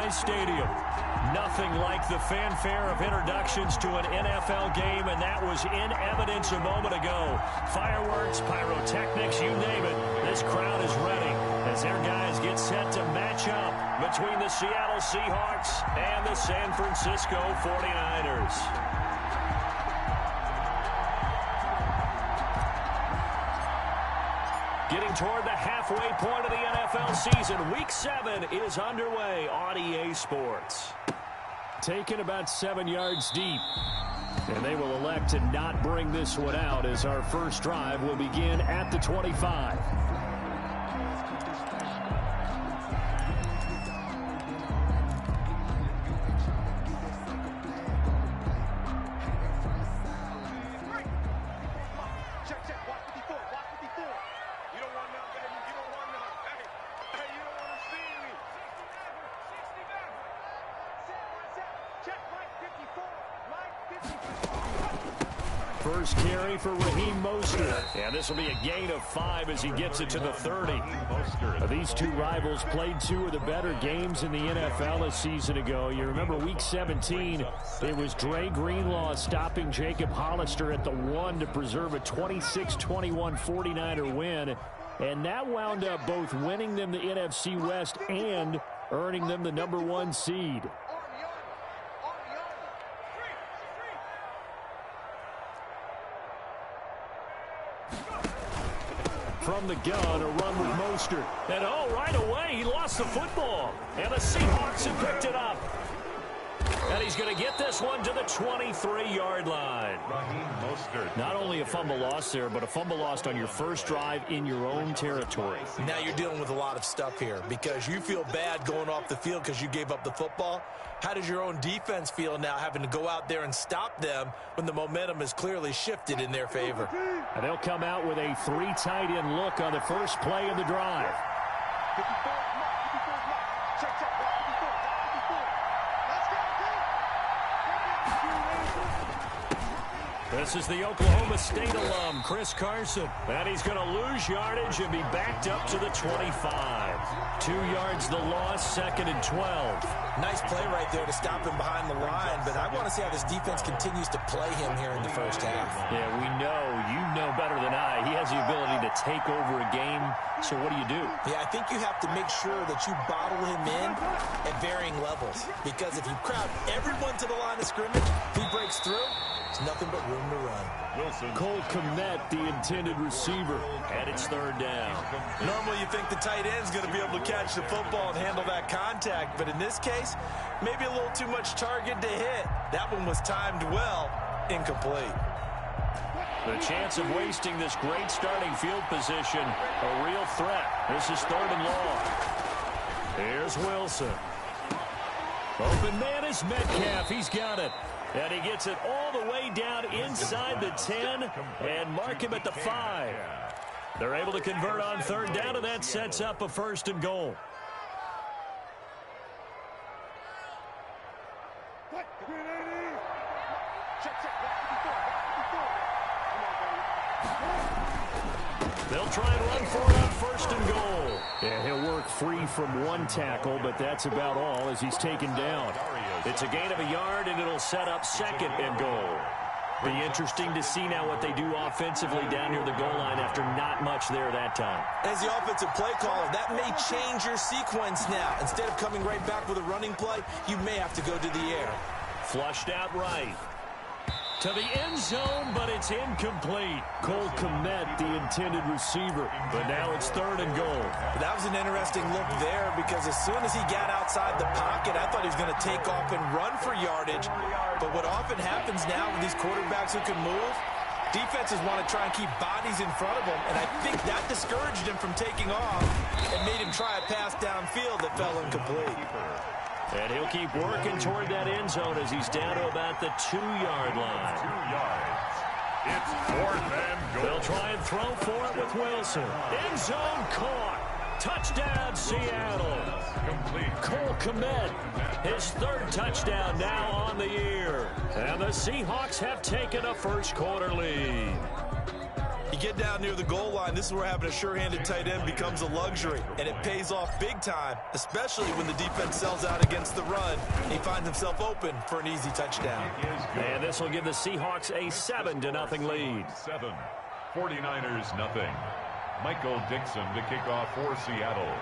Levi's Stadium. Nothing like the fanfare of introductions to an NFL game, and that was in evidence a moment ago. Fireworks, pyrotechnics, you name it. This crowd is ready as their guys get set to match up between the Seattle Seahawks and the San Francisco 49ers. Getting toward the halfway point of the NFL season, Week 7 is underway on EA Sports. Taken about 7 yards deep. And they will elect to not bring this one out as our first drive will begin at the 25. First carry for Raheem Mostert. And this will be a gain of 5 as he gets it to the 30. These two rivals played two of the better games in the NFL a season ago. You remember Week 17, it was Dre Greenlaw stopping Jacob Hollister at the 1 to preserve a 26-21 49er win. And that wound up both winning them the NFC West and earning them the #1 seed. From the gun, a run with Mostert. And right away, he lost the football. And the Seahawks have picked it up. And he's going to get this one to the 23-yard line. Not only a fumble loss there, but a fumble lost on your first drive in your own territory. Now you're dealing with a lot of stuff here because you feel bad going off the field because you gave up the football. How does your own defense feel now having to go out there and stop them when the momentum has clearly shifted in their favor? And they'll come out with a 3 tight end look on the first play of the drive. This is the Oklahoma State alum, Chris Carson. And he's going to lose yardage and be backed up to the 25. 2 yards the loss, 2nd and 12. Nice play right there to stop him behind the line, but I want to see how this defense continues to play him here in the first half. Yeah, we know. You know better than I. He has the ability to take over a game, so what do? Yeah, I think you have to make sure that you bottle him in at varying levels, because if you crowd everyone to the line of scrimmage, if he breaks through, there's nothing but room to run. Cole Kmet, the intended receiver, and it's 3rd down. Normally you think the tight end's going to be able to catch the football and handle that contact, but in this case, maybe a little too much target to hit. That one was timed well, incomplete. The chance of wasting this great starting field position, a real threat. This is 3rd and long. Here's Wilson. Open man is Metcalf. He's got it. And he gets it all the way down inside the 10 and mark him at the 5. They're able to convert on 3rd down, and that sets up a 1st and goal. They'll try and run for it on 1st and goal. Yeah, he'll work free from 1 tackle, but that's about all as he's taken down. It's a gain of a yard, and it'll set up 2nd and goal. Be interesting to see now what they do offensively down near the goal line after not much there that time. As the offensive play caller, that may change your sequence now. Instead of coming right back with a running play, you may have to go to the air. Flushed out right. To the end zone, but it's incomplete. Cole Kmet, the intended receiver. But now it's 3rd and goal. That was an interesting look there because as soon as he got outside the pocket, I thought he was going to take off and run for yardage. But what often happens now with these quarterbacks who can move, defenses want to try and keep bodies in front of them. And I think that discouraged him from taking off and made him try a pass downfield that fell incomplete. And he'll keep working toward that end zone as he's down to about the 2-yard line. 2 yards. It's 4th and goal. They'll try and throw for it with Wilson. End zone caught. Touchdown, Seattle. Complete. Cole Kmet, his 3rd touchdown now on the year. And the Seahawks have taken a first quarter lead. You get down near the goal line, this is where having a sure-handed tight end becomes a luxury, and it pays off big time, especially when the defense sells out against the run, and he finds himself open for an easy touchdown. And this will give the Seahawks a 7-0 lead. 49ers nothing. Michael Dixon to kick off for Seattle.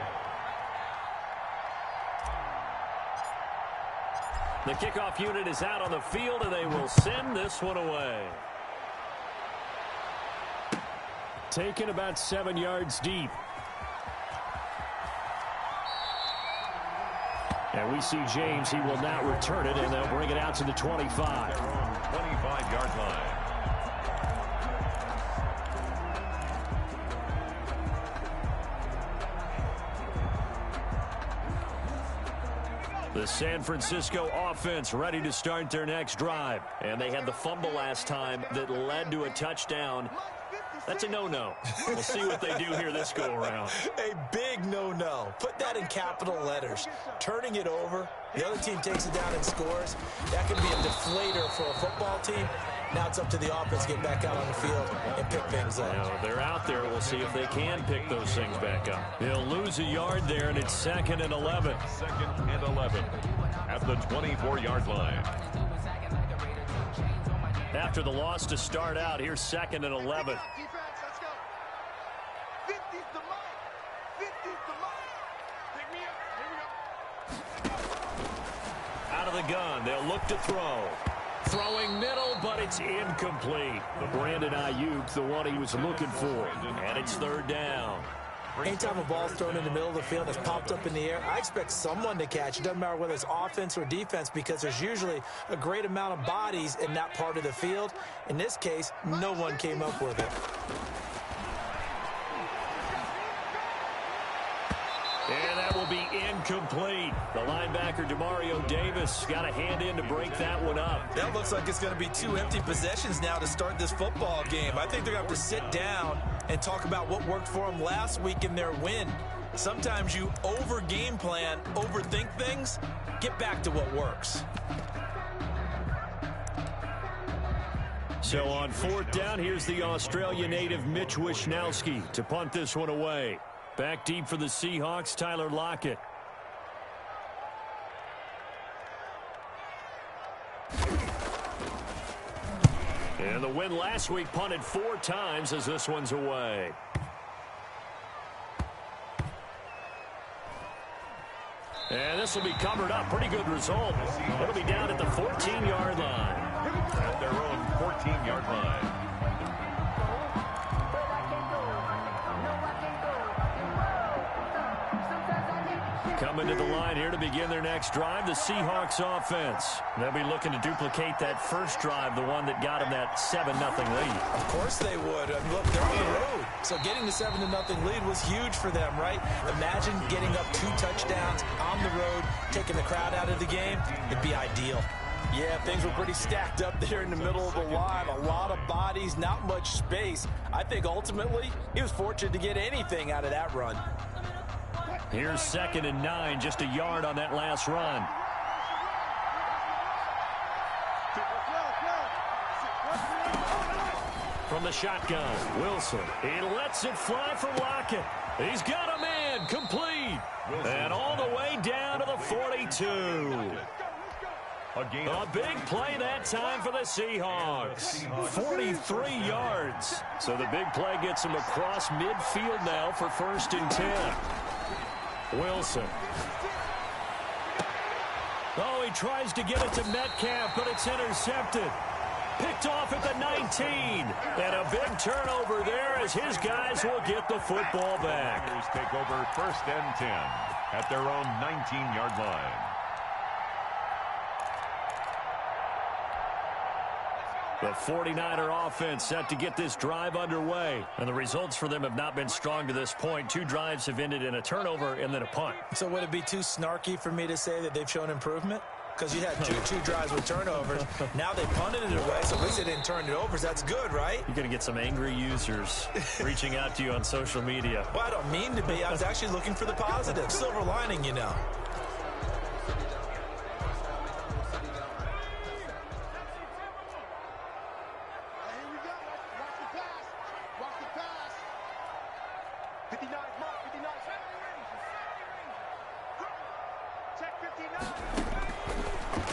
The kickoff unit is out on the field, and they will send this one away. Taken about 7 yards deep. And we see James. He will not return it, and they'll bring it out to the 25. 25-yard line. The San Francisco offense ready to start their next drive. And they had the fumble last time that led to a touchdown. That's a no-no. We'll see what they do here this go-around. A big no-no. Put that in capital letters. Turning it over, the other team takes it down and scores. That could be a deflator for a football team. Now it's up to the offense to get back out on the field and pick things up. Now, they're out there. We'll see if they can pick those things back up. They'll lose a yard there, and it's 2nd and 11. 2nd and 11 at the 24-yard line. After the loss to start out, here's 2nd and 11. Out of the gun, they'll look to throw. Throwing middle, but it's incomplete. Brandon Ayuk, the one he was looking for. And it's 3rd down. Anytime a ball's thrown in the middle of the field that's popped up in the air, I expect someone to catch. It doesn't matter whether it's offense or defense, because there's usually a great amount of bodies in that part of the field. In this case, no one came up with it. And that will be incomplete. The linebacker, Demario Davis, got a hand in to break that one up. That looks like it's going to be 2 empty possessions now to start this football game. I think they're going to have to sit down and talk about what worked for them last week in their win. Sometimes you over-game plan, overthink things. Get back to what works. So on 4th down, here's the Australia native Mitch Wishnowsky to punt this one away. Back deep for the Seahawks, Tyler Lockett. And the win last week punted 4 times as this one's away. And this will be covered up. Pretty good result. It'll be down at the 14-yard line. At their own 14-yard line. Coming to the line here to begin their next drive, the Seahawks offense. They'll be looking to duplicate that first drive, the one that got them that 7-0 lead. Of course they would. Look, they're on the road. So getting the 7-0 lead was huge for them, right? Imagine getting up 2 touchdowns on the road, taking the crowd out of the game. It'd be ideal. Yeah, things were pretty stacked up there in the middle of the line. A lot of bodies, not much space. I think ultimately he was fortunate to get anything out of that run. Here's 2nd and 9, just a yard on that last run. From the shotgun, Wilson. He lets it fly for Lockett. He's got a man, complete. And all the way down to the 42. A big play that time for the Seahawks. 43 yards. So the big play gets him across midfield now for 1st and 10. Wilson. Oh, he tries to get it to Metcalf, but it's intercepted. Picked off at the 19. And a big turnover there as his guys will get the football back. Take over 1st and 10 at their own 19-yard line. The 49er offense set to get this drive underway. And the results for them have not been strong to this point. 2 drives have ended in a turnover and then a punt. So would it be too snarky for me to say that they've shown improvement? Because you had two drives with turnovers. Now they punted it away, so at least they didn't turn it over. So that's good, right? You're going to get some angry users reaching out to you on social media. Well, I don't mean to be. I was actually looking for the positive. Silver lining, you know.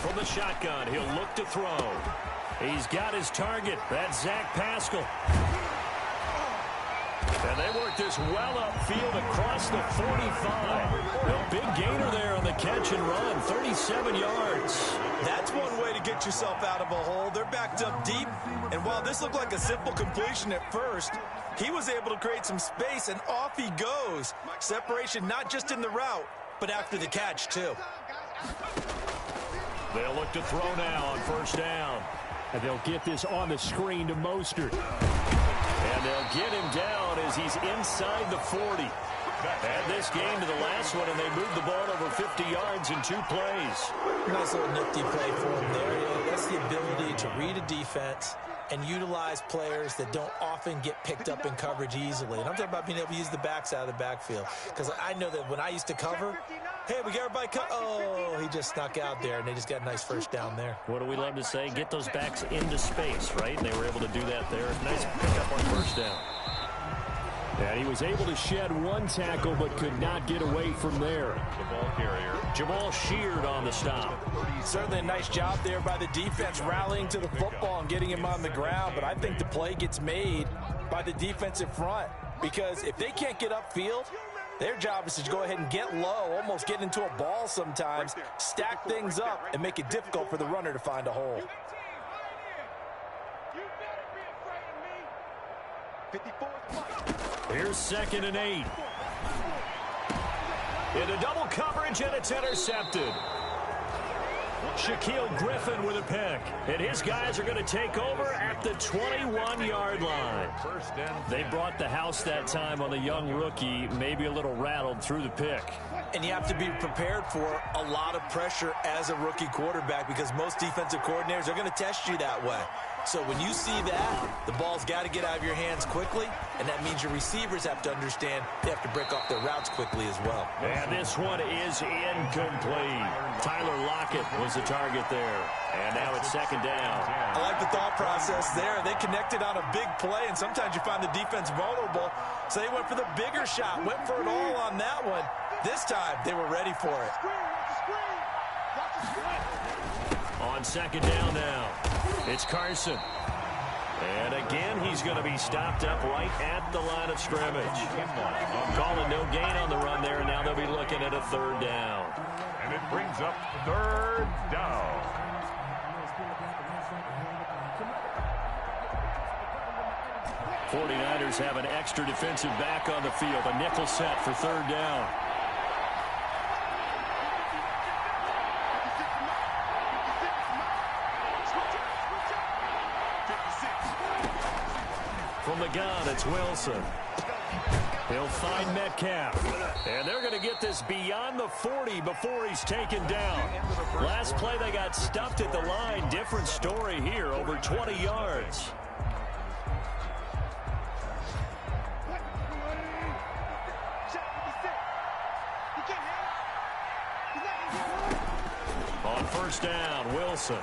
From the shotgun, he'll look to throw. He's got his target. That's Zach Pascal. And they work this well upfield across the 45. A big gainer there on the catch and run, 37 yards. That's one way to get yourself out of a hole. They're backed up deep, and while this looked like a simple completion at first, he was able to create some space, and off he goes. Separation not just in the route, but after the catch, too. They'll look to throw now on first down. And they'll get this on the screen to Mostert. And they'll get him down as he's inside the 40. Add this game to the last one, and they moved the ball over 50 yards in 2 plays. Nice little nifty play for him there. Yeah, that's the ability to read a defense and utilize players that don't often get picked up in coverage easily. And I'm talking about being able to use the backs out of the backfield. Because I know that when I used to cover, hey, we got everybody cut. Oh, he just snuck out there, and they just got a nice first down there. What do we love to say? Get those backs into space, right? And they were able to do that there. Nice pickup on first down. And he was able to shed 1 tackle, but could not get away from there. The ball carrier. Jamal Sheard on the stop. Certainly a nice job there by the defense rallying to the football and getting him on the ground. But I think the play gets made by the defensive front. Because if they can't get upfield, their job is to go ahead and get low, almost get into a ball sometimes, stack things up, and make it difficult for the runner to find a hole. Here's 2nd and 8. Into double coverage, and it's intercepted. Shaquille Griffin with a pick. And his guys are going to take over at the 21-yard line. They brought the house that time on the young rookie, maybe a little rattled through the pick. And you have to be prepared for a lot of pressure as a rookie quarterback because most defensive coordinators are going to test you that way. So when you see that, the ball's got to get out of your hands quickly, and that means your receivers have to understand they have to break off their routes quickly as well. And this one is incomplete. Tyler Lockett was the target there. And now it's 2nd down. I like the thought process there. They connected on a big play, and sometimes you find the defense vulnerable. So they went for the bigger shot, went for it all on that one. This time, they were ready for it. On 2nd down now, it's Carson. And again, he's going to be stopped up right at the line of scrimmage. Calling no gain on the run there, and now they'll be looking at a 3rd down. And it brings up 3rd down. '49ers have an extra defensive back on the field, a nickel set for 3rd down. From the gun, it's Wilson. He'll find Metcalf. And they're going to get this beyond the 40 before he's taken down. Last play, they got stuffed at the line. Different story here, over 20 yards. On first down, Wilson.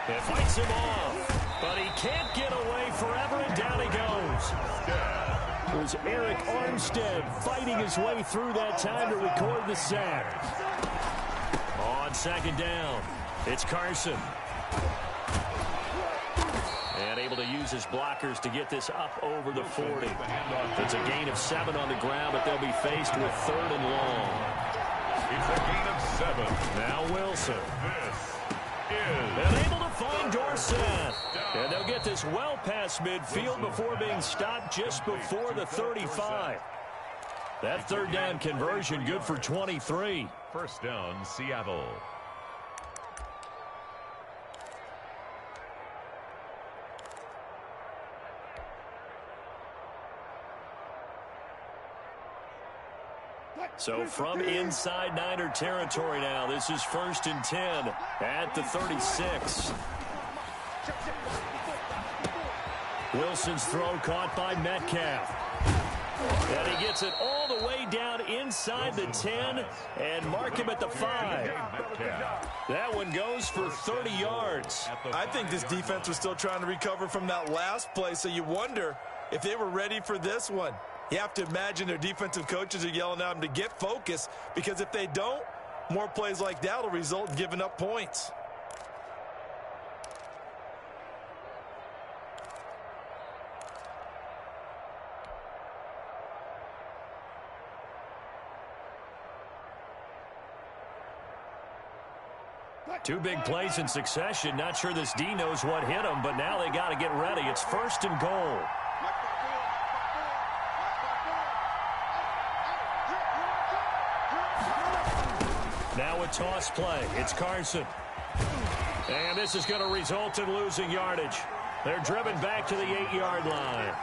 It fights him off, but he can't get away forever, and down he goes. It was Eric Armstead fighting his way through that time to record the sack. On 2nd down, it's Carson. And able to use his blockers to get this up over the 40. It's a gain of 7 on the ground, but they'll be faced with 3rd and long. It's a gain of 7. Now Wilson. This is... And able to find Dorsett. And they'll get this well past midfield before being stopped just before the 35. That 3rd down conversion good for 23. First down, Seattle. So from inside Niner territory now, this is 1st and 10 at the 36. Wilson's throw caught by Metcalf. And he gets it all the way down inside the 10 and mark him at the 5. That one goes for 30 yards. I think this defense was still trying to recover from that last play, so you wonder if they were ready for this one. You have to imagine their defensive coaches are yelling at them to get focused, because if they don't, more plays like that will result in giving up points. Two big plays in succession. Not sure this D knows what hit him, but now they got to get ready. It's 1st and goal. Now a toss play. It's Carson. And this is going to result in losing yardage. They're driven back to the 8-yard line.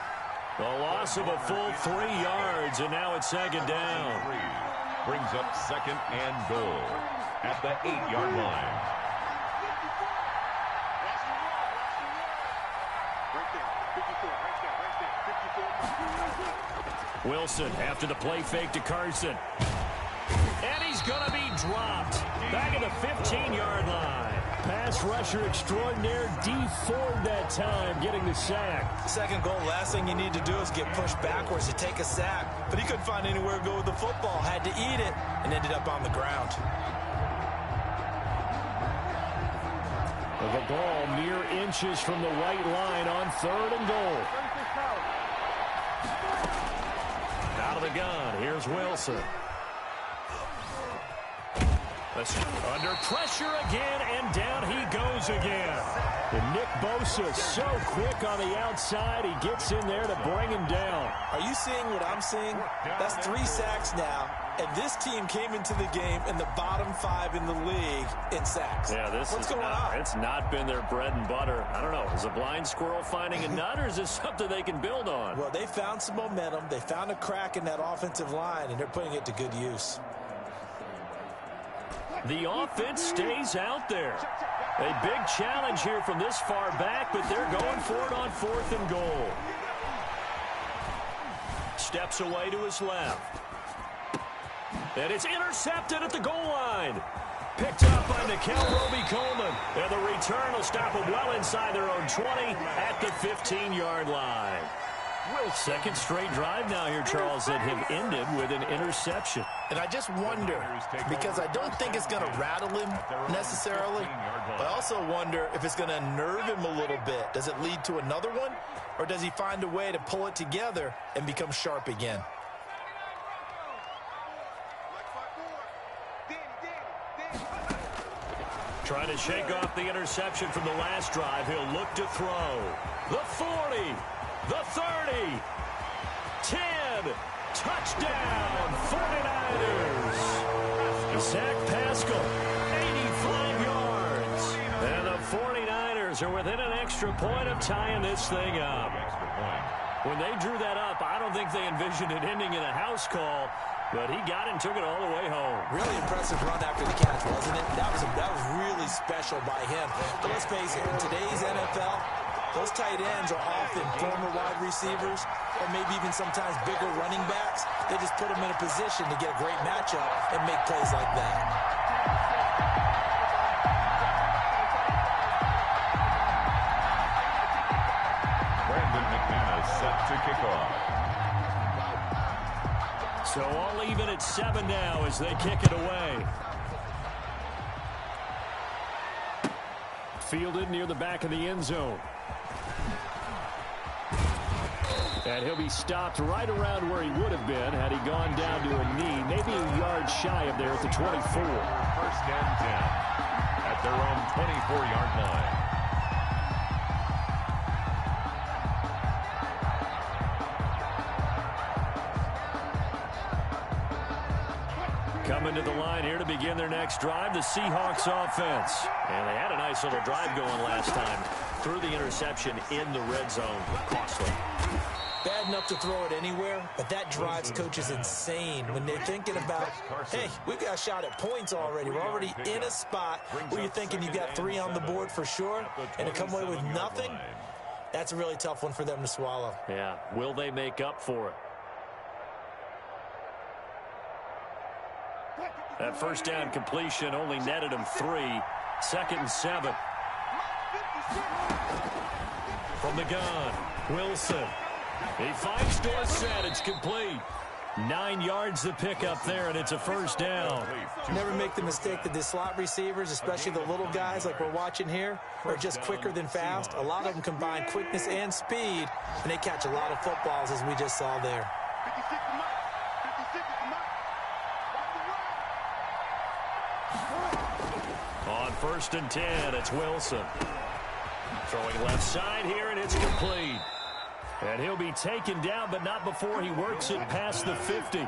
The loss of a full 3 yards, and now it's 2nd down. Brings up 2nd and goal at the 8-yard line. Wilson after the play fake to Carson. And he's going to be dropped. Back at the 15-yard line. Pass rusher extraordinaire, D Ford that time, getting the sack. Second goal, last thing you need to do is get pushed backwards to take a sack. But he couldn't find anywhere to go with the football. Had to eat it and ended up on the ground. The ball mere inches from the white line on 3rd and goal. Out of the gun, here's Wilson. Under pressure again, and down he goes again. And Nick Bosa so quick on the outside, he gets in there to bring him down. Are you seeing what I'm seeing? That's 3 sacks now, and this team came into the game in the bottom 5 in the league in sacks. Yeah, what's going on? It's not been their bread and butter. I don't know. Is a blind squirrel finding a nut, or is this something they can build on? Well, they found some momentum. They found a crack in that offensive line, and they're putting it to good use. The offense stays out there. A big challenge here from this far back, but they're going for it on 4th and goal. Steps away to his left. And it's intercepted at the goal line. Picked up by Nikel Roby-Coleman. And the return will stop them well inside their own 20 at the 15-yard line. Second straight drive now here, Charles, that have ended with an interception. And I just wonder, because I don't think it's going to rattle him necessarily, but I also wonder if it's going to unnerve him a little bit. Does it lead to another one, or does he find a way to pull it together and become sharp again? Trying to shake off the interception from the last drive. He'll look to throw. The 40. The 30, 10, touchdown, 49ers. Zach Pascal, 85 yards. And the 49ers are within an extra point of tying this thing up. When they drew that up, I don't think they envisioned it ending in a house call, but he got it and took it all the way home. Really impressive run after the catch, wasn't it? That was really special by him. But let's face it, in today's NFL, those tight ends are often former wide receivers or maybe even sometimes bigger running backs. They just put them in a position to get a great matchup and make plays like that. Brandon McManus set to kick off. So all even at 7 now as they kick it away. Fielded near the back of the end zone. And he'll be stopped right around where he would have been had he gone down to a knee, maybe a yard shy of there at the 24. 1st and 10 at their own 24-yard line. Coming to the line here to begin their next drive, the Seahawks offense. And they had a nice little drive going last time. Threw the interception in the red zone. Costly. Bad enough to throw it anywhere, but that drives coaches insane when they're thinking about, hey, we've got a shot at points already. We're already in a spot where you're thinking you've got 3 on the board for sure, and to come away with nothing, that's a really tough one for them to swallow. Yeah, will they make up for it? That first down completion only netted him 3. 2nd and 7. From the gun, Wilson. He finds Dorsett. It's complete. 9 yards to pick up there, and it's a first down. Never make the mistake that the slot receivers, especially the little guys like we're watching here, are just quicker than fast. A lot of them combine quickness and speed, and they catch a lot of footballs, as we just saw there. On 1st and 10. It's Wilson. Throwing left side here, and it's complete. And he'll be taken down, but not before he works it past the 50.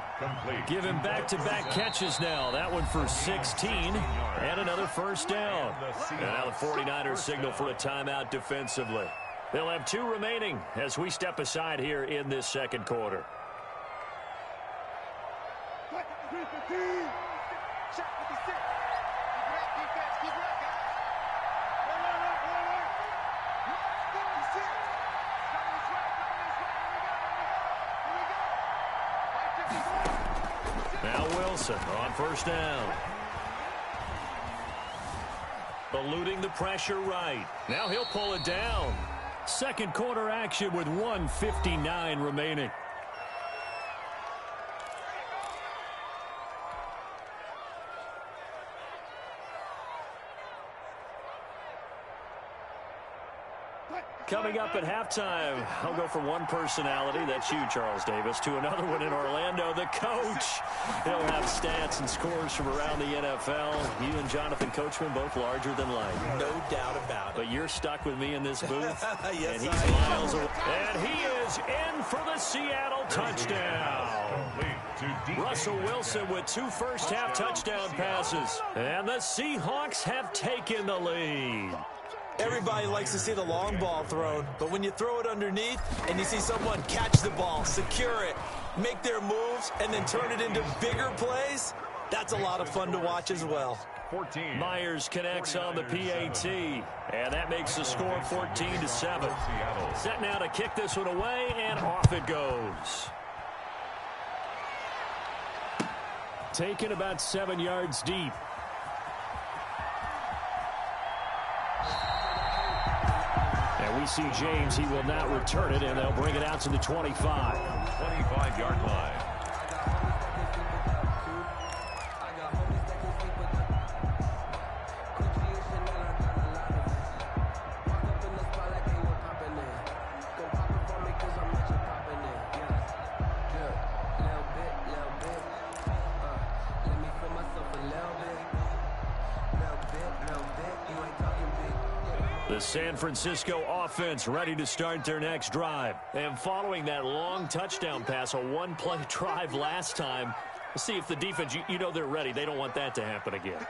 Give him back-to-back catches now. That one for 16, and another 1st down. And now the 49ers signal for a timeout defensively. They'll have 2 remaining as we step aside here in this 2nd quarter. Now Wilson on 1st down. Eluding the pressure right. Now he'll pull it down. 2nd quarter action with 1:59 remaining. Coming up at halftime, I'll go from one personality, that's you, Charles Davis, to another one in Orlando, the coach. He'll have stats and scores from around the NFL. You and Jonathan Coachman both larger than life. No doubt about it. But you're stuck with me in this booth. Yes, and he's miles away. And he is in for the Seattle touchdown. Russell Wilson with 2 first-half touchdown passes. And the Seahawks have taken the lead. Everybody likes to see the long ball thrown, but when you throw it underneath and you see someone catch the ball, secure it, make their moves, and then turn it into bigger plays, that's a lot of fun to watch as well. 14. Myers connects on the PAT, and that makes the score 14-7. Set now to kick this one away, and off it goes. Taken about 7 yards deep. And we see James. He will not return it, and they'll bring it out to the 25. 25-yard line. The San Francisco offense ready to start their next drive. And following that long touchdown pass, a one-play drive last time, let's see if the defense, you know they're ready. They don't want that to happen again.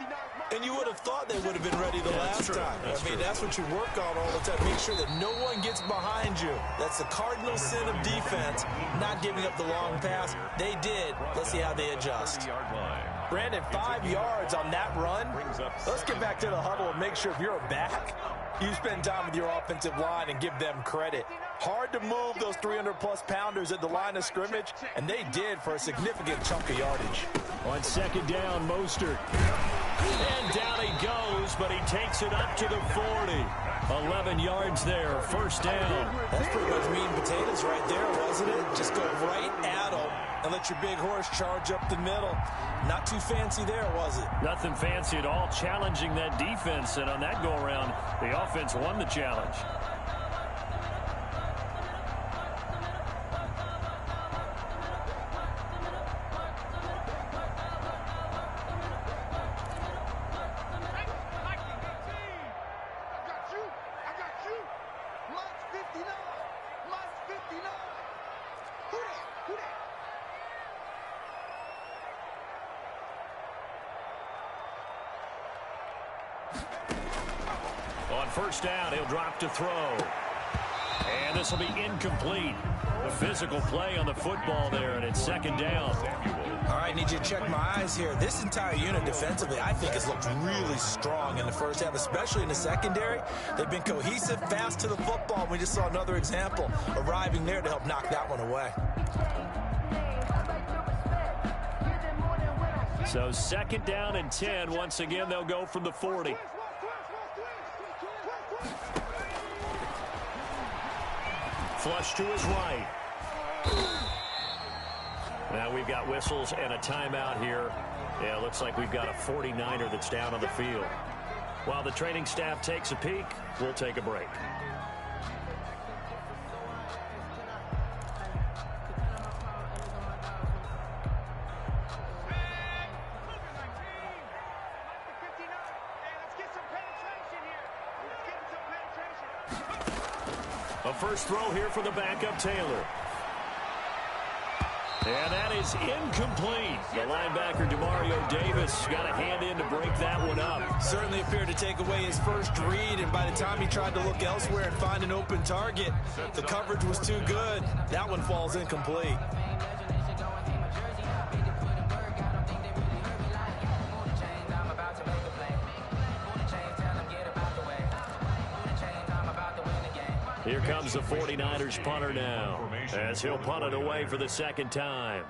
And you would have thought they would have been ready the last time. That's what you work on all the time. Make sure that no one gets behind you. That's the cardinal sin of defense, not giving up the long pass. They did. Let's see how they adjust. Brandon, 5 yards on that run. Let's get back to the huddle and make sure if you're a back, you spend time with your offensive line and give them credit. Hard to move those 300-plus pounders at the line of scrimmage, and they did for a significant chunk of yardage. On 2nd down, Mostert. And down he goes, but he takes it up to the 40. 11 yards there, 1st down. That's pretty much meat and potatoes right there, wasn't it? Just go right at them and let your big horse charge up the middle. Not too fancy there, was it? Nothing fancy at all, challenging that defense. And on that go-around, the offense won the challenge. On 1st down, he'll drop to throw. And this will be incomplete. A physical play on the football there, and it's 2nd down. All right, need you to check my eyes here. This entire unit defensively, I think, has looked really strong in the 1st half, especially in the secondary. They've been cohesive, fast to the football. We just saw another example arriving there to help knock that one away. So 2nd down and 10. Once again, they'll go from the 40. Flush to his right. Now we've got whistles and a timeout here. Yeah, it looks like we've got a 49er that's down on the field. While the training staff takes a peek, we'll take a break. Let's get some A first throw here for the backup Taylor. And that is incomplete. The linebacker, Demario Davis, got a hand in to break that one up. Certainly appeared to take away his first read, and by the time he tried to look elsewhere and find an open target, the coverage was too good. That one falls incomplete. Here comes the 49ers punter now, as he'll punt it away for the second time.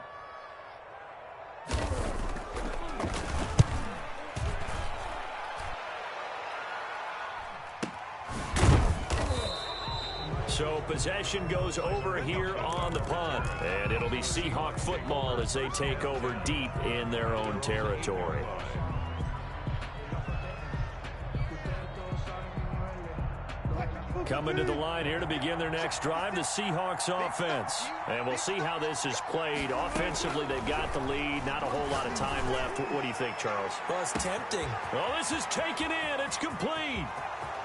So possession goes over here on the punt, and it'll be Seahawk football as they take over deep in their own territory. Coming to the line here to begin their next drive, the Seahawks offense. And we'll see how this is played. Offensively, they've got the lead. Not a whole lot of time left. What do you think, Charles? Well, it's tempting. Oh, this is taken in. It's complete.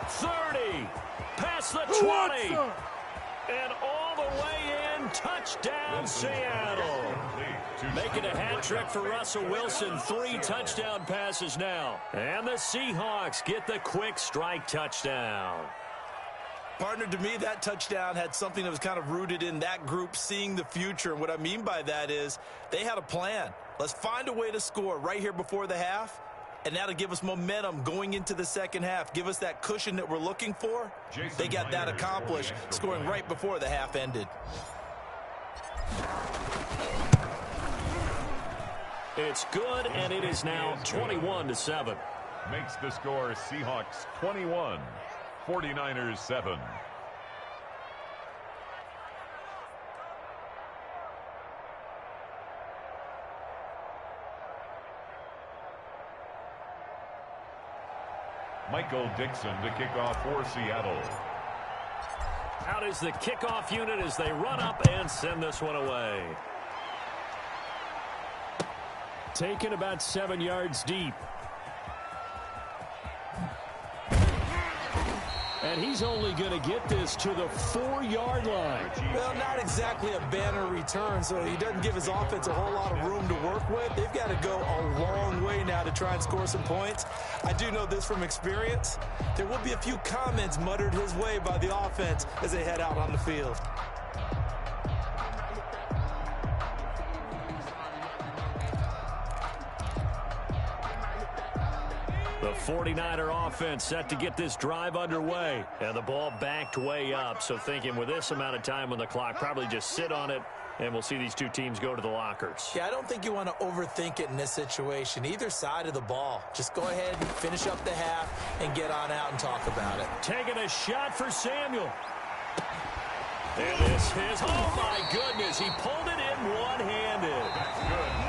30. Past the 20. And all the way in. Touchdown, Seattle. Making a hat trick for Russell Wilson. 3 touchdown passes now. And the Seahawks get the quick strike touchdown. Partner, to me, that touchdown had something that was kind of rooted in that group seeing the future. And what I mean by that is they had a plan. Let's find a way to score right here before the half, and that'll give us momentum going into the second half. Give us that cushion that we're looking for. They got that accomplished, scoring right before the half ended. It's good, and it is now 21-7. Makes the score Seahawks 21. 49ers 7. Michael Dixon to kick off for Seattle. Out is the kickoff unit as they run up and send this one away. Taken about 7 yards deep. And he's only going to get this to the 4-yard line. Well, not exactly a banner return, so he doesn't give his offense a whole lot of room to work with. They've got to go a long way now to try and score some points. I do know this from experience. There will be a few comments muttered his way by the offense as they head out on the field. The 49er offense set to get this drive underway. And the ball backed way up. So thinking with this amount of time on the clock, probably just sit on it, and we'll see these two teams go to the lockers. Yeah, I don't think you want to overthink it in this situation. Either side of the ball. Just go ahead and finish up the half and get on out and talk about it. Taking a shot for Samuel. And this is, oh my goodness, he pulled it in one-handed.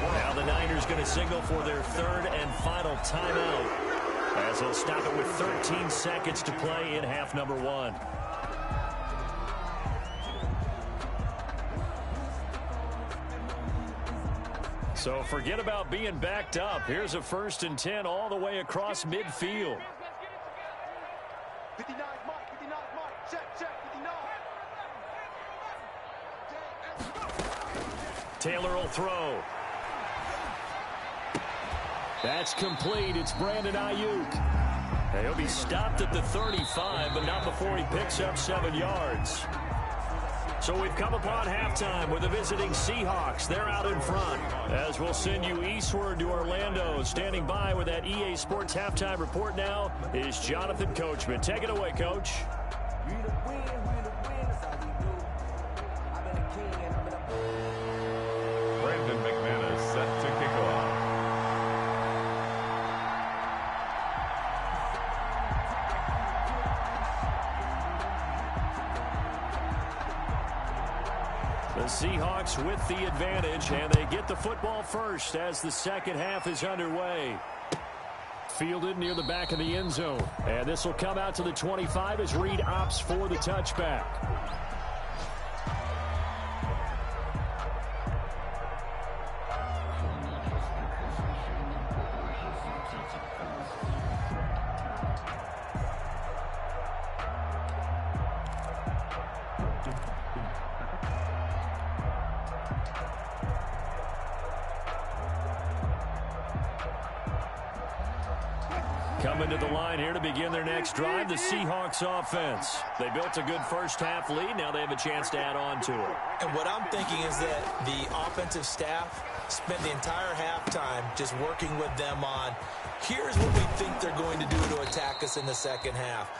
Now the Niners going to signal for their third and final timeout, as they'll stop it with 13 seconds to play in half number 1. So forget about being backed up. Here's a 1st and 10 all the way across midfield. 59, Mike, 59, Mike, check, 59. Taylor will throw. That's complete. It's Brandon Ayuk. And he'll be stopped at the 35, but not before he picks up 7 yards. So we've come upon halftime with the visiting Seahawks. They're out in front. As we'll send you eastward to Orlando. Standing by with that EA Sports halftime report now is Jonathan Coachman. Take it away, Coach. Brandon McManus set to kick off. The Seahawks with the advantage, and they get the football first as the second half is underway. Fielded near the back of the end zone. And this will come out to the 25 as Reed opts for the touchback. Coming to the line here to begin their next drive, the Seahawks offense. They built a good first-half lead. Now they have a chance to add on to it. And what I'm thinking is that the offensive staff spent the entire halftime just working with them on, here's what we think they're going to do to attack us in the second half.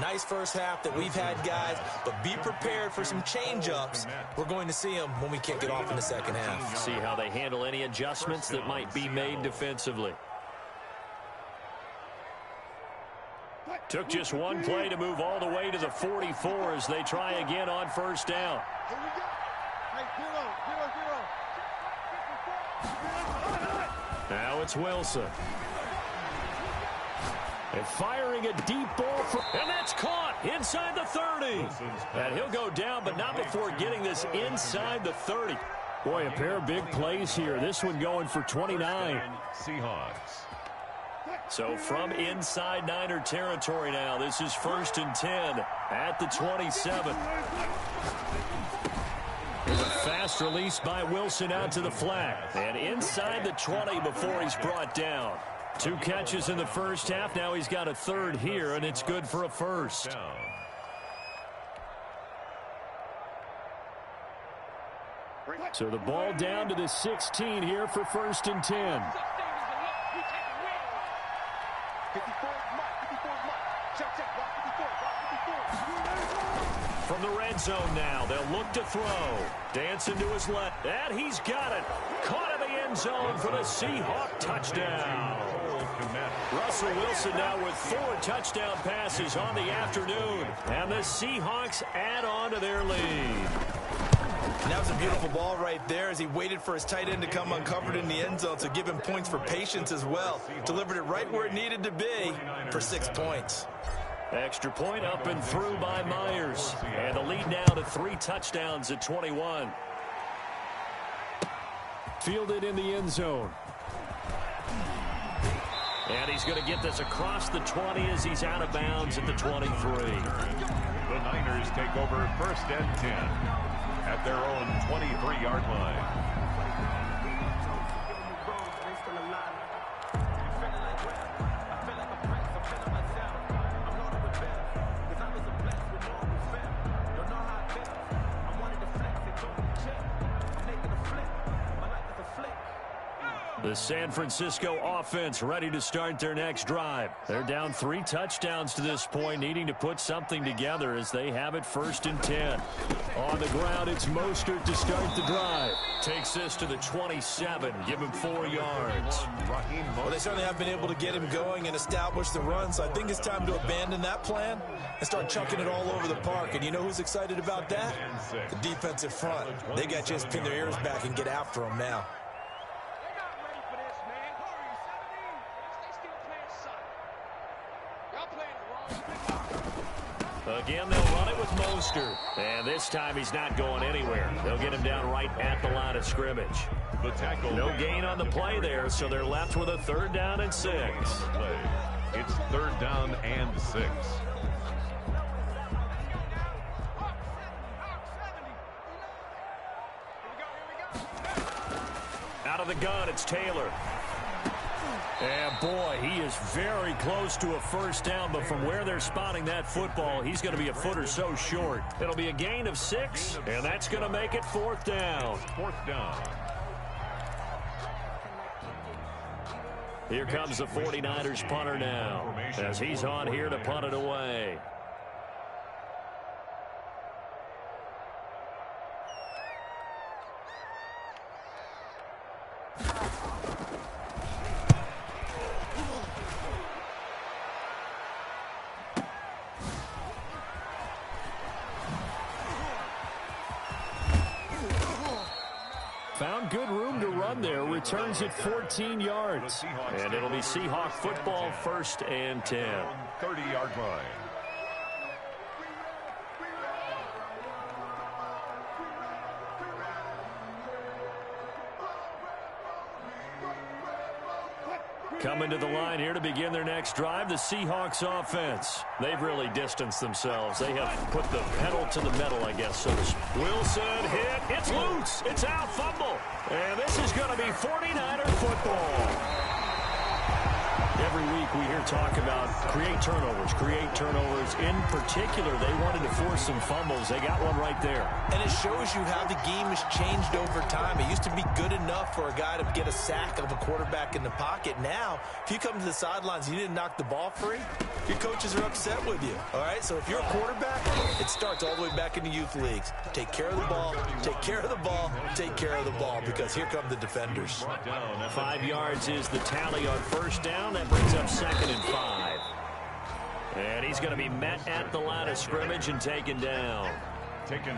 Nice first half that we've had, guys, but be prepared for some change-ups. We're going to see them when we kick it off in the second half. See how they handle any adjustments that might be made defensively. Took just one play to move all the way to the 44 as they try again on first down. Here we go. Hey, 0-0-0. Now it's Wilson. And firing a deep ball, and that's caught inside the 30. And he'll go down, but not before getting this inside the 30. Boy, a pair of big plays here. This one going for 29. Seahawks. So from inside Niner territory now, this is 1st and 10 at the 27. There's a fast release by Wilson out to the flat. And inside the 20 before he's brought down. 2 catches in the first half. Now he's got a third here, and it's good for a first. So the ball down to the 16 here for 1st and 10. 54 Mike. Check. From the red zone now, they'll look to throw. Dancing to his left, and he's got it. Caught in the end zone for the Seahawk touchdown. Russell Wilson now with 4 touchdown passes on the afternoon. And the Seahawks add on to their lead. And that was a beautiful ball right there as he waited for his tight end to come uncovered in the end zone, so give him points for patience as well. Delivered it right where it needed to be for 6 points. Extra point up and through by Myers. And the lead now to 3 touchdowns at 21. Fielded in the end zone. And he's going to get this across the 20 as he's out of bounds at the 23. The Niners take over 1st and 10 at their own 23-yard line. The San Francisco offense ready to start their next drive. They're down 3 touchdowns to this point, needing to put something together as they have it 1st and 10. On the ground, it's Mostert to start the drive. Takes this to the 27, give him 4 yards. Well, they certainly have been able to get him going and establish the run, so I think it's time to abandon that plan and start chucking it all over the park. And you know who's excited about that? The defensive front. They got to just pin their ears back and get after him now. Again, they'll run it with Mostert. And this time he's not going anywhere. They'll get him down right at the line of scrimmage. The tackle. No gain on the play there, so they're left with a 3rd down and 6. It's 3rd down and 6. Out of the gun, it's Taylor. And boy, he is very close to a 1st down, but from where they're spotting that football, he's going to be a foot or so short. It'll be a gain of 6, and that's going to make it 4th down. 4th down. Here comes the 49ers punter now, as he's on here to punt it away. Found good room to run there. Returns at 14 yards. And it'll be Seahawk football 1st and 10. 30-yard line. Coming to the line here to begin their next drive, the Seahawks offense. They've really distanced themselves. They have put the pedal to the metal, I guess, so to speak. Wilson hit. It's loose. It's out. Fumble. And this is going to be 49er football. If every week we hear talk about create turnovers. In particular, they wanted to force some fumbles. They got one right there. And it shows you how the game has changed over time. It used to be good enough for a guy to get a sack of a quarterback in the pocket. Now, if you come to the sidelines and you didn't knock the ball free, your coaches are upset with you. All right, so if you're a quarterback, it starts all the way back in the youth leagues. Take care of the ball, take care of the ball, take care of the ball, because here come the defenders. 5 yards is the tally on first down. That brings up 2nd and 5. And he's going to be met at the line of scrimmage and taken down.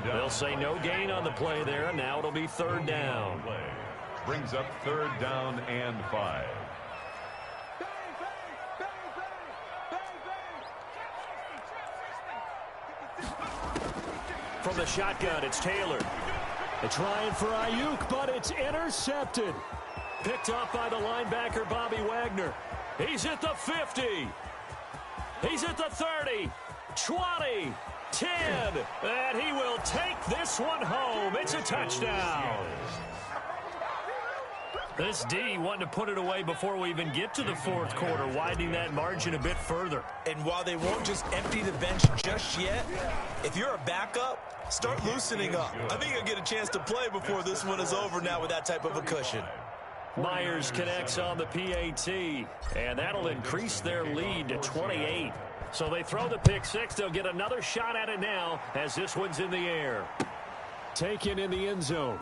They'll say no gain on the play there. Now it'll be 3rd down. Brings up 3rd down and 5. From the shotgun, it's Taylor. They're trying for Ayuk, but it's intercepted. Picked up by the linebacker, Bobby Wagner. He's at the 50. He's at the 30, 20, 10, and he will take this one home. It's a touchdown. This D wanted to put it away before we even get to the 4th quarter, widening that margin a bit further. And while they won't just empty the bench just yet, if you're a backup, start loosening up. I think you'll get a chance to play before this one is over now with that type of a cushion. Myers connects on the PAT, and that'll increase their lead to 28. So they throw the pick six. They'll get another shot at it now as this one's in the air. Taken in the end zone.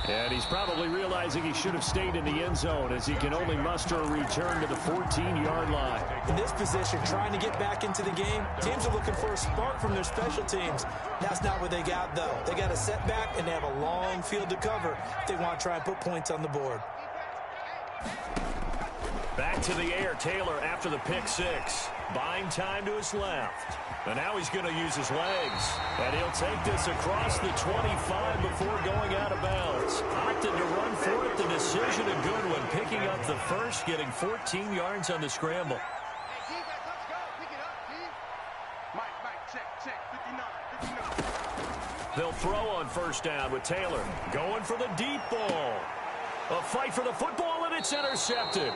And he's probably realizing he should have stayed in the end zone as he can only muster a return to the 14-yard line. In this position, trying to get back into the game, teams are looking for a spark from their special teams. That's not what they got, though. They got a setback, and they have a long field to cover if they want to try and put points on the board. Back to the air, Taylor after the pick six. Buying time to his left. And now he's going to use his legs. And he'll take this across the 25 before going out of bounds. Opted to run for it. The decision a good one. Picking up the first, getting 14 yards on the scramble. Hey, defense, let's go. Pick it up, D. Mike, check. 59. They'll throw on first down with Taylor. Going for the deep ball. A fight for the football, and it's intercepted.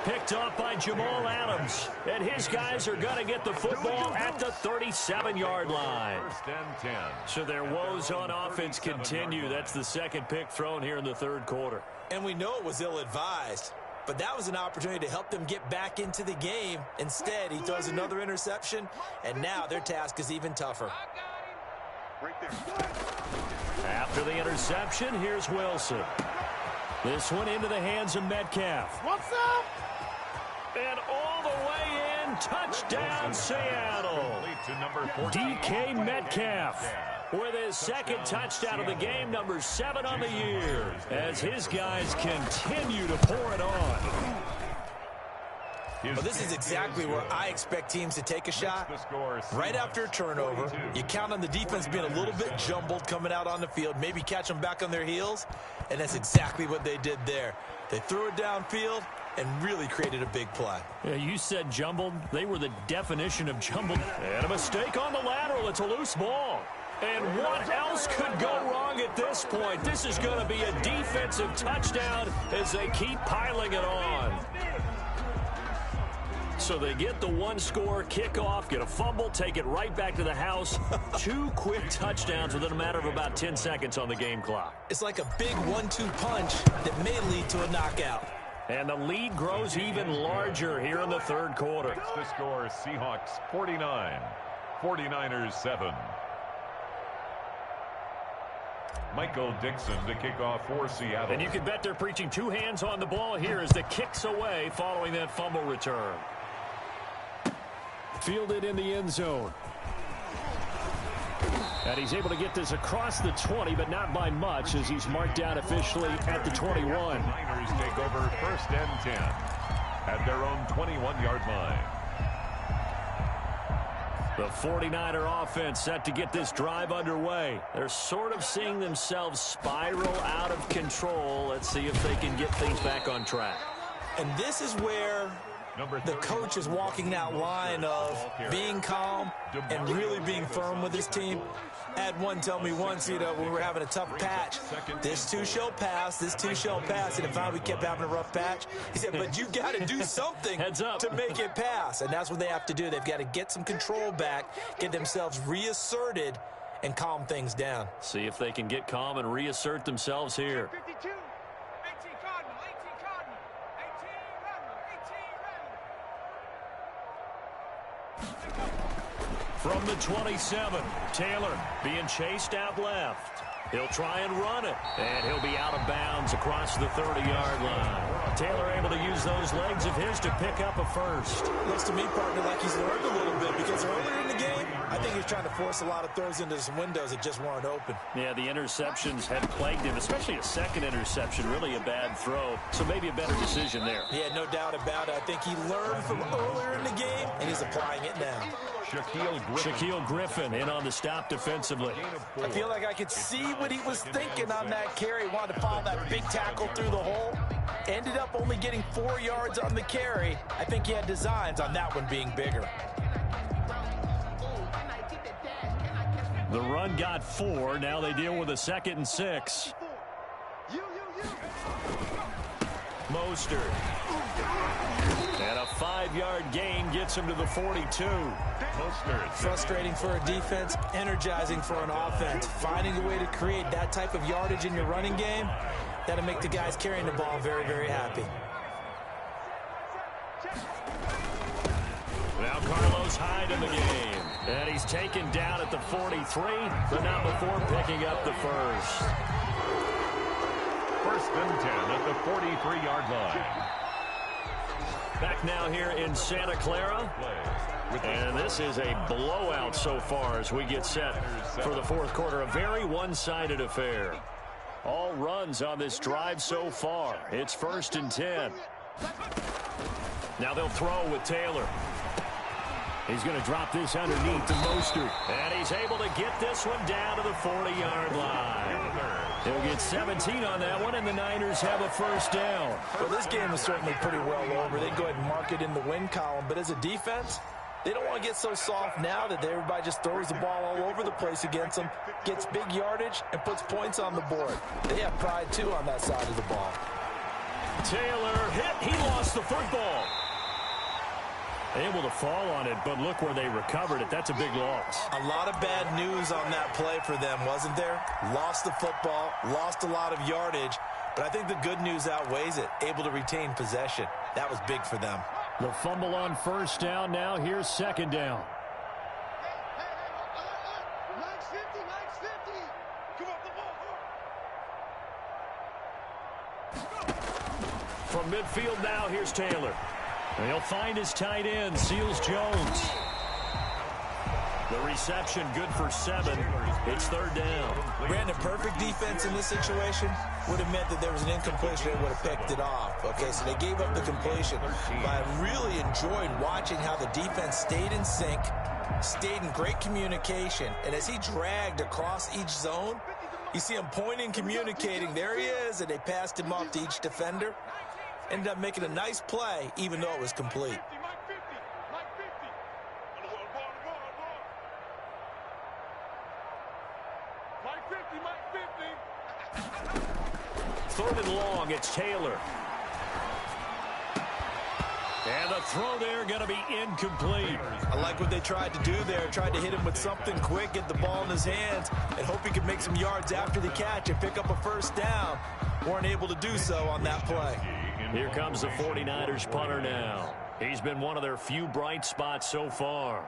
Picked off by Jamal Adams. And his guys are going to get the football at the 37-yard line. 1st and 10. So their woes on offense continue. That's the second pick thrown here in the 3rd quarter. And we know it was ill-advised, but that was an opportunity to help them get back into the game. Instead, he throws another interception, and now their task is even tougher. Right there. After the interception, here's Wilson. This one into the hands of Metcalf. What's up? And all the way in, touchdown Seattle. DK Metcalf with his second touchdown of the game, number 7 on the year, as his guys continue to pour it on. Well, this is exactly where I expect teams to take a shot. Right after a turnover, you count on the defense being a little bit jumbled coming out on the field, maybe catch them back on their heels, and that's exactly what they did there. They threw it downfield and really created a big play. Yeah, you said jumbled. They were the definition of jumbled. And a mistake on the lateral. It's a loose ball. And what else could go wrong at this point? This is going to be a defensive touchdown as they keep piling it on. So they get the one-score kickoff, get a fumble, take it right back to the house. 2 quick touchdowns within a matter of about 10 seconds on the game clock. It's like a big 1-2 punch that may lead to a knockout. And the lead grows even larger here in the 3rd quarter. It's the score, Seahawks 49, 49ers 7. Michael Dixon to kick off for Seattle. And you can bet they're preaching 2 hands on the ball here as the kick's away following that fumble return. Fielded in the end zone. And he's able to get this across the 20, but not by much as he's marked down officially at the 21. Niners take over 1st and 10 at their own 21-yard line. The 49er offense set to get this drive underway. They're sort of seeing themselves spiral out of control. Let's see if they can get things back on track. And this is where The coach is walking that line of being calm and really being firm with his team. I had one tell me once, when we were having a tough patch, this too shall pass, this too shall pass. And if we kept having a rough patch, he said, but you got to do something to make it pass. And that's what they have to do. They've got to get some control back, get themselves reasserted, and calm things down. See if they can get calm and reassert themselves here. 52. 18 Cardinal, 18 Cardinal, 18 Cardinal. From the 27, Taylor being chased out left. He'll try and run it, and he'll be out of bounds across the 30-yard line. Taylor able to use those legs of his to pick up a first. Looks to me, partner, like he's learned a little bit, because earlier in the game, I think he was trying to force a lot of throws into some windows that just weren't open. Yeah, the interceptions had plagued him, especially a second interception, really a bad throw. So maybe a better decision there. Yeah, no doubt about it. I think he learned from earlier in the game, and he's applying it now. Shaquille Griffin in on the stop defensively. I feel like I could see what he was thinking on that carry. Wanted to follow that big tackle through the hole. Ended up only getting 4 yards on the carry. I think he had designs on that one being bigger. The run got 4. Now they deal with a 2nd and 6. Mostert. And a 5-yard gain gets him to the 42. Frustrating for a defense, energizing for an offense. Finding a way to create that type of yardage in your running game, that'll make the guys carrying the ball very, very happy. Now Carlos Hyde in the game. And he's taken down at the 43, but not before picking up the first. 1st and 10 at the 43-yard line. Back now here in Santa Clara. And this is a blowout so far as we get set for the 4th quarter. A very one-sided affair. All runs on this drive so far. It's 1st and 10. Now they'll throw with Taylor. He's going to drop this underneath to Mostert. And he's able to get this one down to the 40-yard line. He'll get 17 on that one, and the Niners have a first down. Well, this game is certainly pretty well over. They go ahead and mark it in the win column. But as a defense, they don't want to get so soft now that everybody just throws the ball all over the place against them, gets big yardage, and puts points on the board. They have pride, too, on that side of the ball. Taylor hit. He lost the football. Able to fall on it, but look where they recovered it. That's a big loss. A lot of bad news on that play for them, wasn't there? Lost the football, lost a lot of yardage, but I think the good news outweighs it. Able to retain possession. That was big for them. The fumble on first down. Now here's 2nd down. Max 50, Max 50. Come on, the ball. From midfield now, here's Taylor. And he'll find his tight end, Seals Jones. The reception good for 7. It's 3rd down. Brandon, perfect defense in this situation would have meant that there was an incompletion and would have picked it off. Okay, so they gave up the completion. But I really enjoyed watching how the defense stayed in sync, stayed in great communication, and as he dragged across each zone, you see him pointing, communicating. There he is, and they passed him off to each defender. Ended up making a nice play, even though it was complete. Third and long, it's Taylor. And the throw there going to be incomplete. I like what they tried to do there. Tried to hit him with something quick, get the ball in his hands, and hope he could make some yards after the catch and pick up a first down. Weren't able to do so on that play. Here comes the 49ers punter now. He's been one of their few bright spots so far.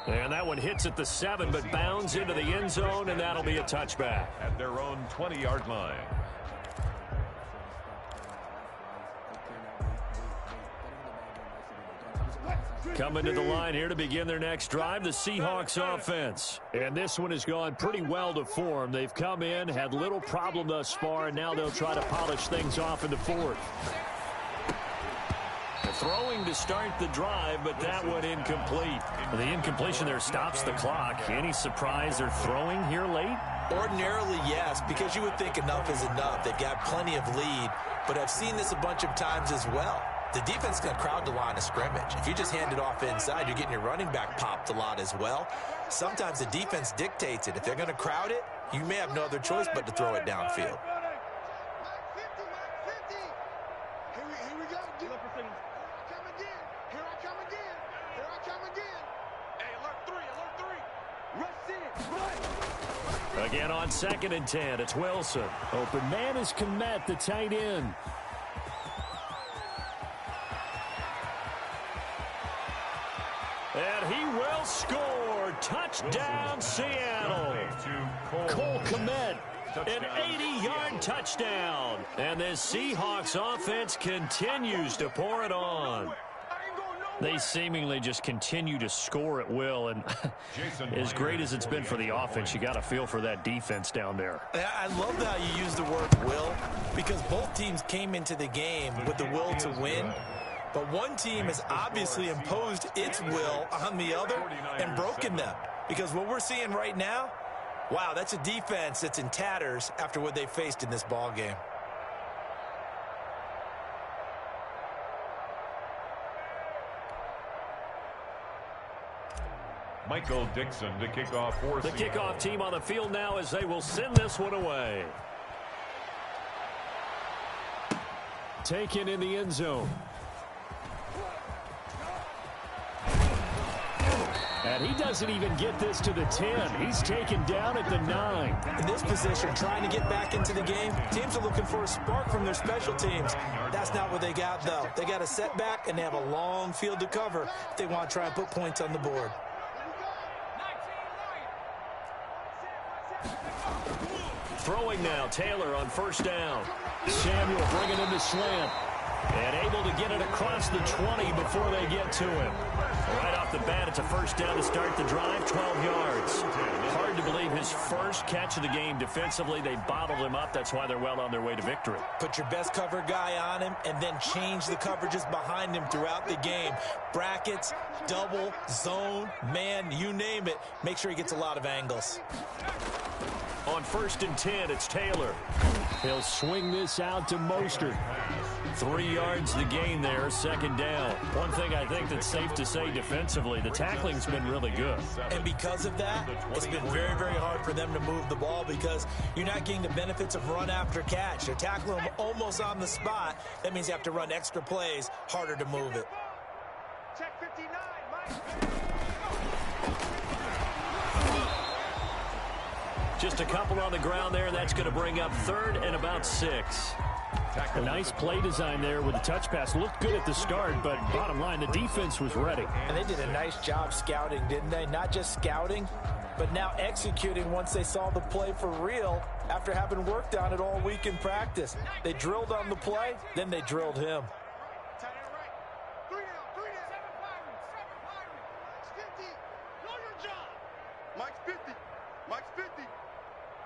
And that one hits at the 7, but bounds into the end zone, and that'll be a touchback. At their own 20-yard line. Coming to the line here to begin their next drive, the Seahawks offense. And this one has gone pretty well to form. They've come in, had little problem thus far, and now they'll try to polish things off in the fourth. Throwing to start the drive, but that one incomplete. The incompletion there stops the clock. Any surprise they're throwing here late? Ordinarily, yes, because you would think enough is enough. They've got plenty of lead, but I've seen this a bunch of times as well. The defense is going to crowd the line of scrimmage. If you just hand it off inside, you're getting your running back popped a lot as well. Sometimes the defense dictates it. If they're going to crowd it, you may have no other choice but to throw it downfield. Again on 2nd and 10, it's Wilson. Open man is Kmet, the tight end. And he will score. Touchdown, Seattle. Cole Kmet, an 80-yard touchdown. And this Seahawks offense continues to pour it on. They seemingly just continue to score at will, and as great as it's been for the offense, you got to feel for that defense down there. I love how you use the word will, because both teams came into the game with the will to win, but one team has obviously imposed its will on the other and broken them, because what we're seeing right now, wow, that's a defense that's in tatters after what they faced in this ball game. Michael Dixon to kick off for the Seattle. Kickoff team on the field now as they will send this one away. Taken in the end zone. And he doesn't even get this to the 10. He's taken down at the 9. In this position, trying to get back into the game, teams are looking for a spark from their special teams. That's not what they got, though. They got a setback, and they have a long field to cover if they want to try and put points on the board. Throwing now, Taylor on 1st down. Samuel bringing him to slant. And able to get it across the 20 before they get to him. Right off the bat, it's a 1st down to start the drive, 12 yards. Hard to believe his first catch of the game defensively. They bottled him up. That's why they're well on their way to victory. Put your best cover guy on him and then change the coverages behind him throughout the game. Brackets, double, zone, man, you name it. Make sure he gets a lot of angles. On 1st and 10, it's Taylor. He'll swing this out to Mostert. 3 yards the gain there, 2nd down. One thing I think that's safe to say defensively, the tackling's been really good. And because of that, it's been very, very hard for them to move the ball because you're not getting the benefits of run after catch. They're tackling them almost on the spot. That means you have to run extra plays, harder to move it. Check 59, Mike. Just a couple on the ground there, and that's going to bring up 3rd and about 6. A nice play design there with the touch pass. Looked good at the start, but bottom line, the defense was ready. And they did a nice job scouting, didn't they? Not just scouting, but now executing once they saw the play for real after having worked on it all week in practice. They drilled on the play, then they drilled him. Tight end right. 3 down, 3 down. 7 Mike's 50. Know your job. Mike's 50. Mike's 50.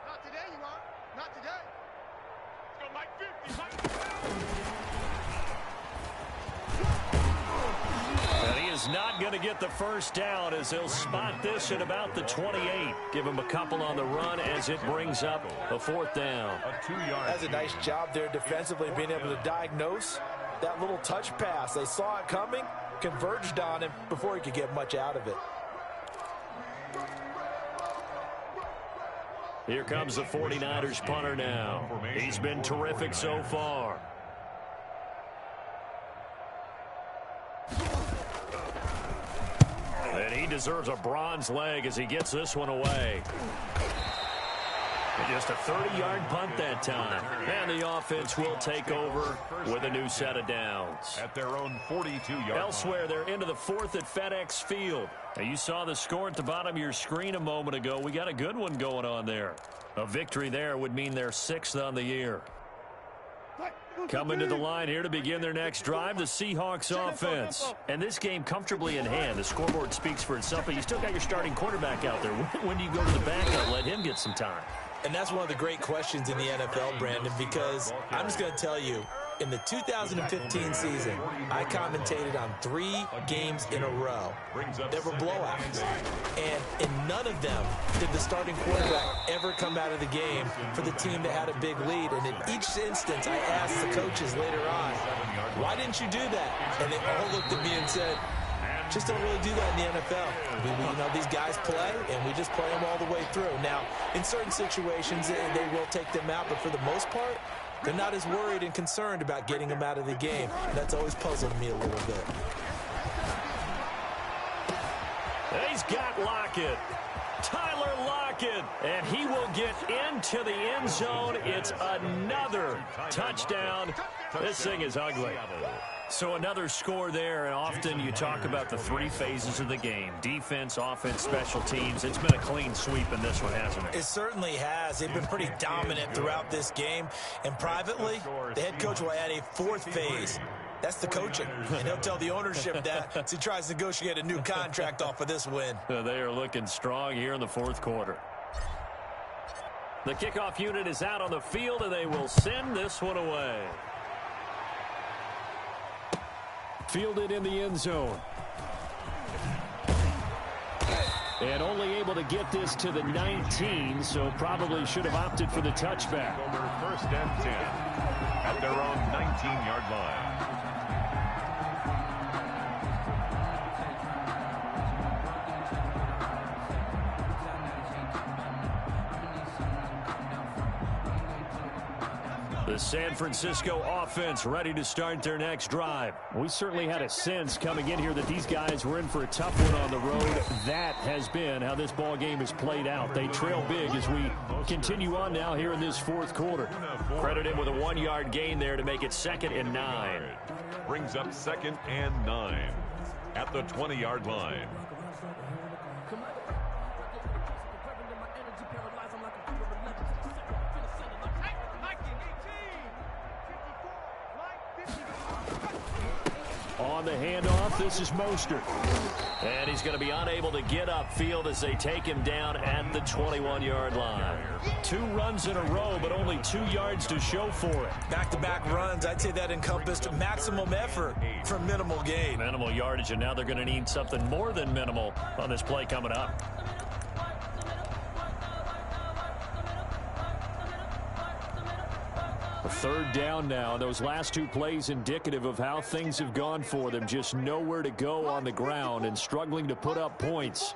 Not today, you are. Not today. Let's go, Mike 50. Mike 50. And he is not going to get the 1st down as he'll spot this at about the 28. Give him a couple on the run as it brings up a 4th down. A 2-yard. That's a nice job there defensively, being able to diagnose that little touch pass. They saw it coming, converged on him before he could get much out of it. Here comes the 49ers punter now. He's been terrific so far. And he deserves a bronze leg as he gets this one away. And just a 30-yard punt that time. And the offense will take over with a new set of downs. At their own 42-yard line. Elsewhere, they're into the 4th at FedEx Field. Now, you saw the score at the bottom of your screen a moment ago. We got a good one going on there. A victory there would mean they're 6th on the year. Coming to the line here to begin their next drive, the Seahawks offense. And this game comfortably in hand. The scoreboard speaks for itself, but you still got your starting quarterback out there. When do you go to the backup, let him get some time? And that's one of the great questions in the NFL, Brandon, because I'm just going to tell you, in the 2015 season, I commentated on 3 games in a row. There were blowouts. And in none of them did the starting quarterback ever come out of the game for the team that had a big lead. And in each instance, I asked the coaches later on, why didn't you do that? And they all looked at me and said, just don't really do that in the NFL. These guys play, and we just play them all the way through. Now, in certain situations, they will take them out, but for the most part, they're not as worried and concerned about getting them out of the game. That's always puzzled me a little bit. He's got Lockett. Tyler Lockett. And he will get into the end zone. It's another touchdown. This thing is ugly. So another score there, and often you talk about the 3 phases of the game. Defense, offense, special teams. It's been a clean sweep in this one, hasn't it? It certainly has. They've been pretty dominant throughout this game. And privately, the head coach will add a 4th phase. That's the coaching. And he'll tell the ownership that as he tries to negotiate a new contract off of this win. They are looking strong here in the 4th quarter. The kickoff unit is out on the field, and they will send this one away. Fielded in the end zone. And only able to get this to the 19, so probably should have opted for the touchback. Over 1st and 10 at their own 19-yard line. The San Francisco offense ready to start their next drive. We certainly had a sense coming in here that these guys were in for a tough one on the road. That has been how this ball game has played out. They trail big as we continue on now here in this 4th quarter. Credit him with a 1-yard gain there to make it 2nd and 9. Brings up 2nd and 9 at the 20-yard line. On the handoff, this is Mostert. And he's going to be unable to get upfield as they take him down at the 21-yard line. 2 runs in a row, but only 2 yards to show for it. Back-to-back runs, I'd say that encompassed maximum effort for minimal gain. Minimal yardage, and now they're going to need something more than minimal on this play coming up. A 3rd down now. Those last 2 plays indicative of how things have gone for them. Just nowhere to go on the ground and struggling to put up points.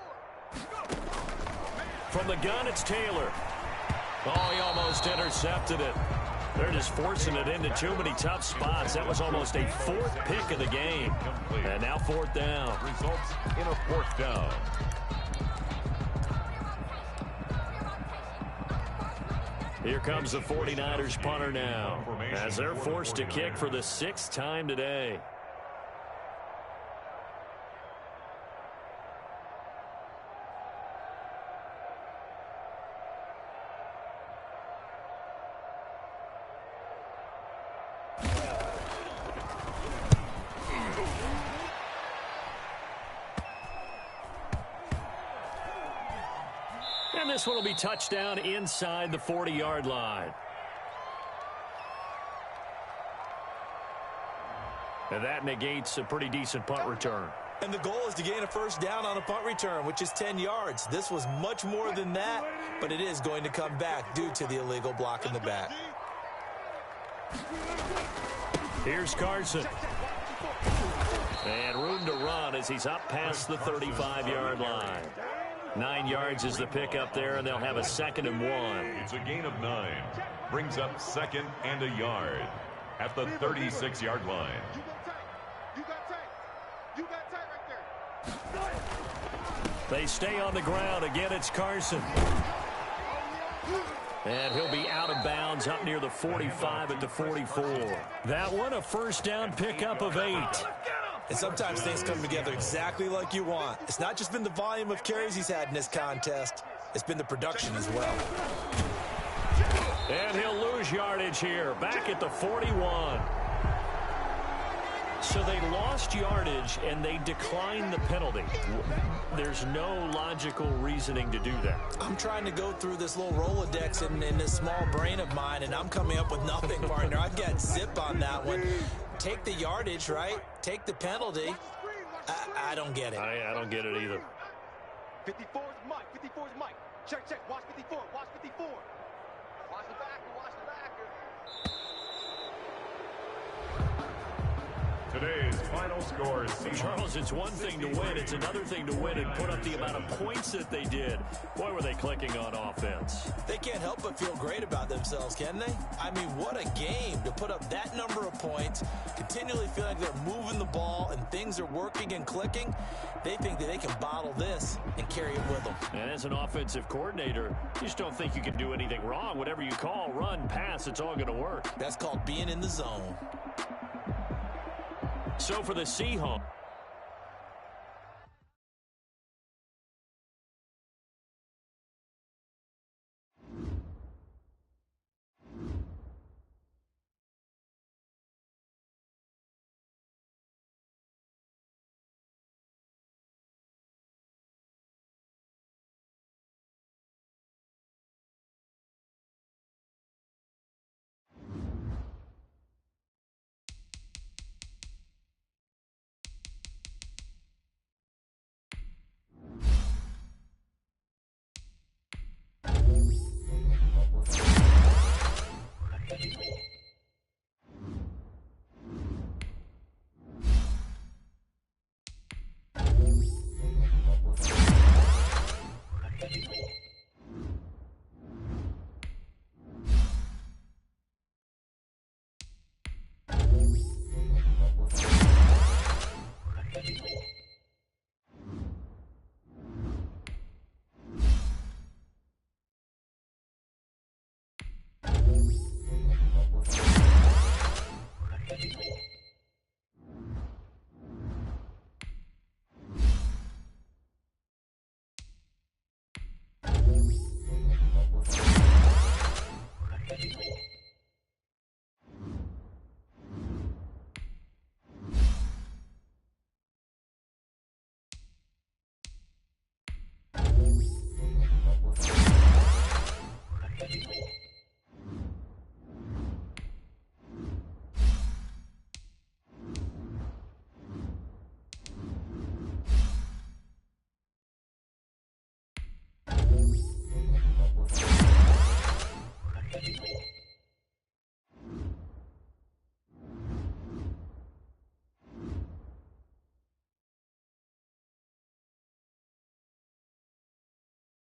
From the gun, it's Taylor. Oh, he almost intercepted it. They're just forcing it into too many tough spots. That was almost a 4th pick of the game. And now 4th down. Results in a 4th down. Here comes the 49ers punter now, as they're forced to kick for the 6th time today. And this one will be touchdown inside the 40-yard line. And that negates a pretty decent punt return. And the goal is to gain a 1st down on a punt return, which is 10 yards. This was much more than that, but it is going to come back due to the illegal block in the back. Here's Carson. And room to run as he's up past the 35-yard line. 9 yards is the pickup there, and they'll have a 2nd and 1. It's a gain of 9. Brings up 2nd and a yard at the 36-yard line. You got tight. You got tight right there. They stay on the ground. Again, it's Carson. And he'll be out of bounds up near the 45 at the 44. That one, a 1st down pickup of 8. And sometimes things come together exactly like you want. It's not just been the volume of carries he's had in this contest. It's been the production as well. And he'll lose yardage here, back at the 41. So they lost yardage, and they declined the penalty. There's no logical reasoning to do that. I'm trying to go through this little Rolodex in this small brain of mine, and I'm coming up with nothing, partner. I've got zip on that one. Take the yardage, right? Take the penalty. I don't get it. I don't get it either. 54 is Mike. 54 is Mike. Check, check. Watch 54. Watch 54. Watch the backer. Watch the backer. Today's final score is Charles, it's one thing to win. It's another thing to win and put up the amount of points that they did. Boy, were they clicking on offense. They can't help but feel great about themselves, can they? I mean, what a game to put up that number of points, continually feel like they're moving the ball and things are working and clicking. They think that they can bottle this and carry it with them. And as an offensive coordinator, you just don't think you can do anything wrong. Whatever you call, run, pass, it's all going to work. That's called being in the zone. So for the Seahawks.